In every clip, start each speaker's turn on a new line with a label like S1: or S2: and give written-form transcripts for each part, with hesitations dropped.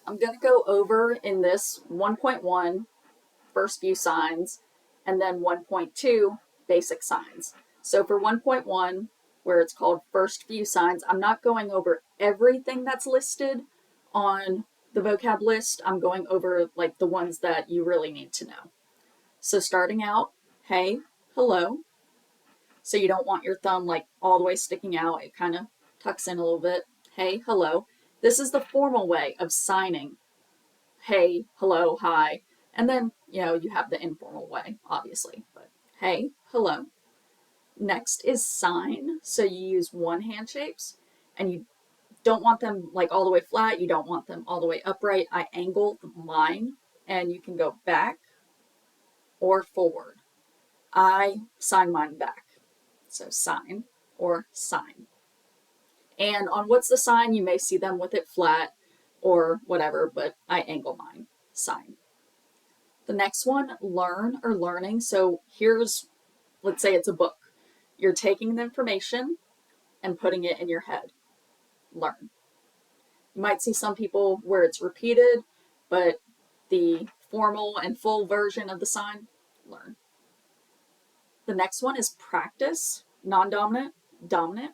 S1: I'm going to go over in this 1.1 first few signs and then 1.2 basic signs. So for 1.1, where it's called first few signs, I'm not going over everything that's listed on the vocab list. I'm going over like the ones that you really need to know. So starting out, hey, hello. So you don't want your thumb like all the way sticking out. It kind of tucks in a little bit. Hey, hello. This is the formal way of signing. Hey, hello, hi. And then, you have the informal way, obviously. But hey, hello. Next is sign. So you use one hand shapes and you don't want them like all the way flat. You don't want them all the way upright. I angle mine and you can go back or forward. I sign mine back. So sign or sign. And on what's the sign, you may see them with it flat or whatever, but I angle mine. Sign. The next one, learn or learning. So here's, let's say it's a book. You're taking the information and putting it in your head. Learn. You might see some people where it's repeated, but the formal and full version of the sign, learn. The next one is practice, non-dominant, dominant,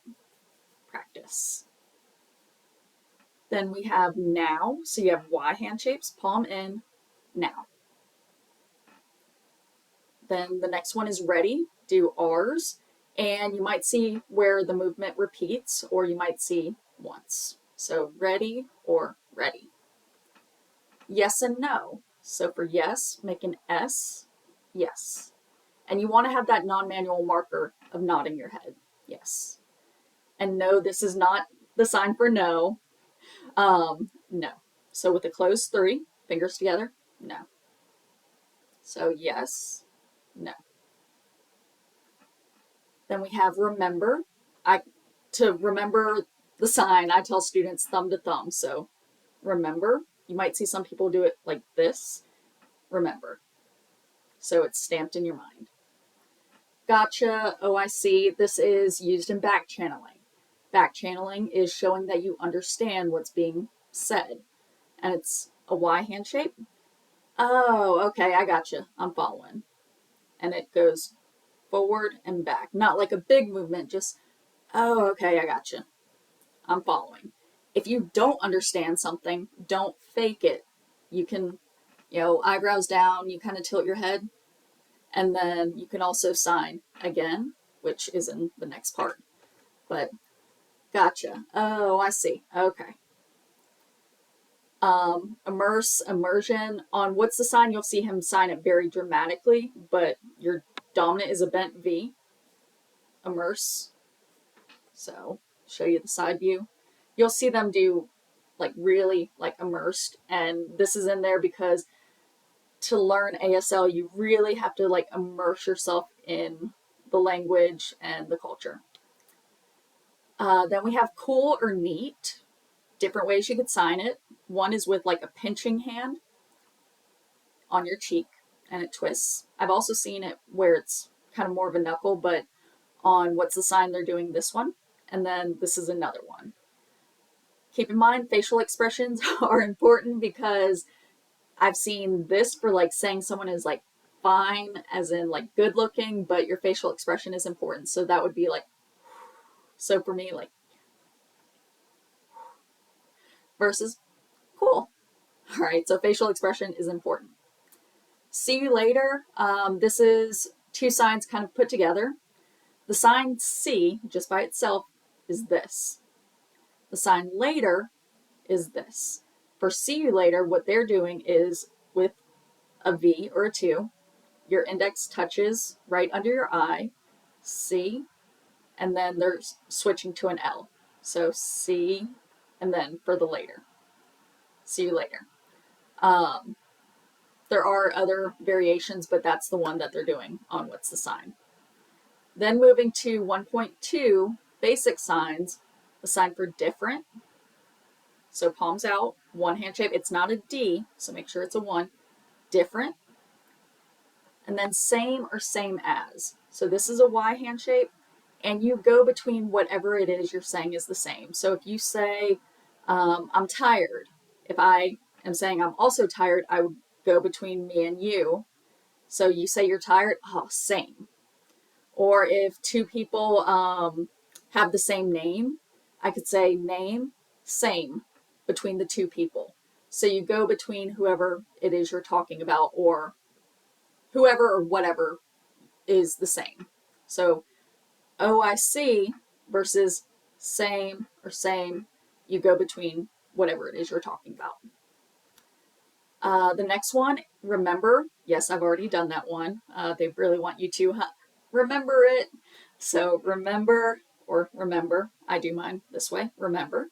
S1: practice. Then we have now, so you have Y hand shapes, palm in, now. Then the next one is ready, do R's, and you might see where the movement repeats, or you might see once. So ready or ready. Yes and no. So for yes, make an S, yes. And you want to have that non-manual marker of nodding your head, yes. And no, this is not the sign for no. No. So with a closed three, fingers together, no. So yes, no. Then we have remember. To remember the sign, I tell students thumb to thumb. So remember, you might see some people do it like this. Remember. So it's stamped in your mind. Gotcha, OIC. This is used in back channeling. Back channeling is showing that you understand what's being said. And it's a Y hand shape. Oh, okay, I gotcha. I'm following. And it goes forward and back. Not like a big movement, just, oh, okay, I gotcha. I'm following. If you don't understand something, don't fake it. You can, eyebrows down, you kind of tilt your head. And then you can also sign again, which is in the next part. But gotcha. Oh, I see. Okay. Immerse, immersion. On what's the sign, you'll see him sign it very dramatically, but your dominant is a bent V. Immerse. So, show you the side view. You'll see them do like really like immersed, and this is in there because to learn ASL, you really have to like immerse yourself in the language and the culture. Then we have cool or neat. Different ways you could sign it. One is with like a pinching hand on your cheek and it twists. I've also seen it where it's kind of more of a knuckle, but on what's the sign, they're doing this one. And then this is another one. Keep in mind, facial expressions are important because I've seen this for like saying someone is like fine, as in like good looking, but your facial expression is important. So that would be like, so for me, like, versus cool. All right, so facial expression is important. See you later. This is two signs kind of put together. The sign C, just by itself, is this. The sign later is this. For see you later, what they're doing is with a V or a 2, your index touches right under your eye, C, and then they're switching to an L. So C, and then for the later. See you later. There are other variations, but that's the one that they're doing on what's the sign. Then moving to 1.2, basic signs, the sign for different. So palms out, one hand shape. It's not a D, so make sure it's a 1. Different. And then same or same as. So this is a Y hand shape, and you go between whatever it is you're saying is the same. So if you say, I'm tired, if I am saying I'm also tired, I would go between me and you. So you say you're tired, oh, same. Or if two people have the same name, I could say name, same between the two people. So you go between whoever it is you're talking about, or whoever or whatever is the same. So OIC versus same or same, you go between whatever it is you're talking about. The next one, remember. Yes, I've already done that one. They really want you to remember it. So remember or remember. I do mine this way. Remember.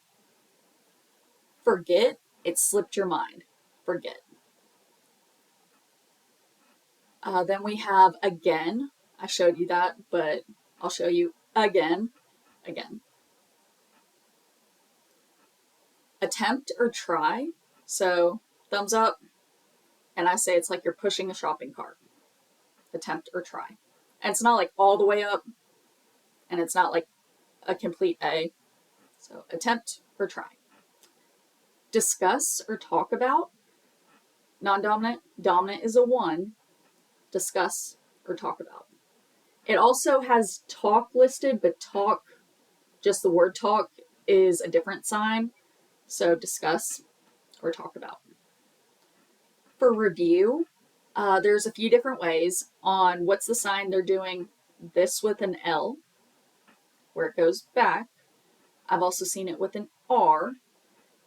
S1: Forget. It slipped your mind. Forget. Then we have again. I showed you that, but I'll show you again. Again. Attempt or try. So thumbs up. And I say it's like you're pushing a shopping cart. Attempt or try. And it's not like all the way up. And it's not like a complete A. So attempt or try. Discuss or talk about. Non-dominant. Dominant is a 1. Discuss or talk about. It also has talk listed, but talk, just the word talk, is a different sign. So discuss or talk about. For review, there's a few different ways on what's the sign they're doing this with an L, where it goes back. I've also seen it with an R.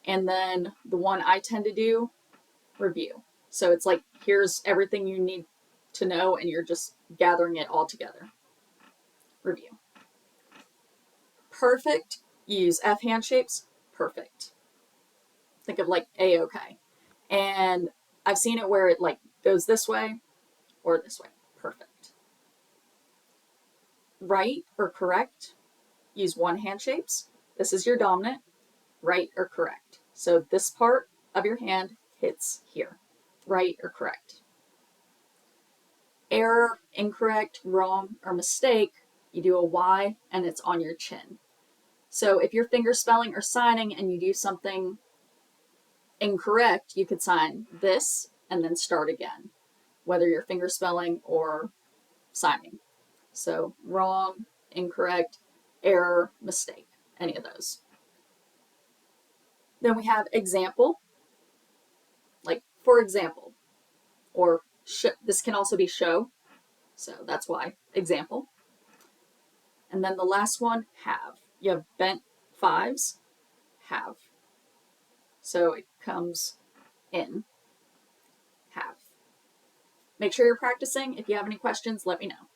S1: And then the one I tend to do, review. So it's like, here's everything you need to know, and you're just gathering it all together. Review. Perfect. Use F hand shapes. Perfect. Think of like A-OK. And I've seen it where it like goes this way or this way. Perfect. Right or correct. Use 1 hand shapes. This is your dominant. Right or correct. So this part of your hand hits here. Right or correct. Error, incorrect, wrong, or mistake, you do a Y and it's on your chin. So if you're finger spelling or signing and you do something incorrect, you could sign this and then start again, whether you're finger spelling or signing. So wrong, incorrect, error, mistake, any of those. Then we have example, like for example, or this can also be show. So that's why example. And then the last one, have. You have bent 5s, have. So it comes in, have. Make sure you're practicing. If you have any questions, let me know.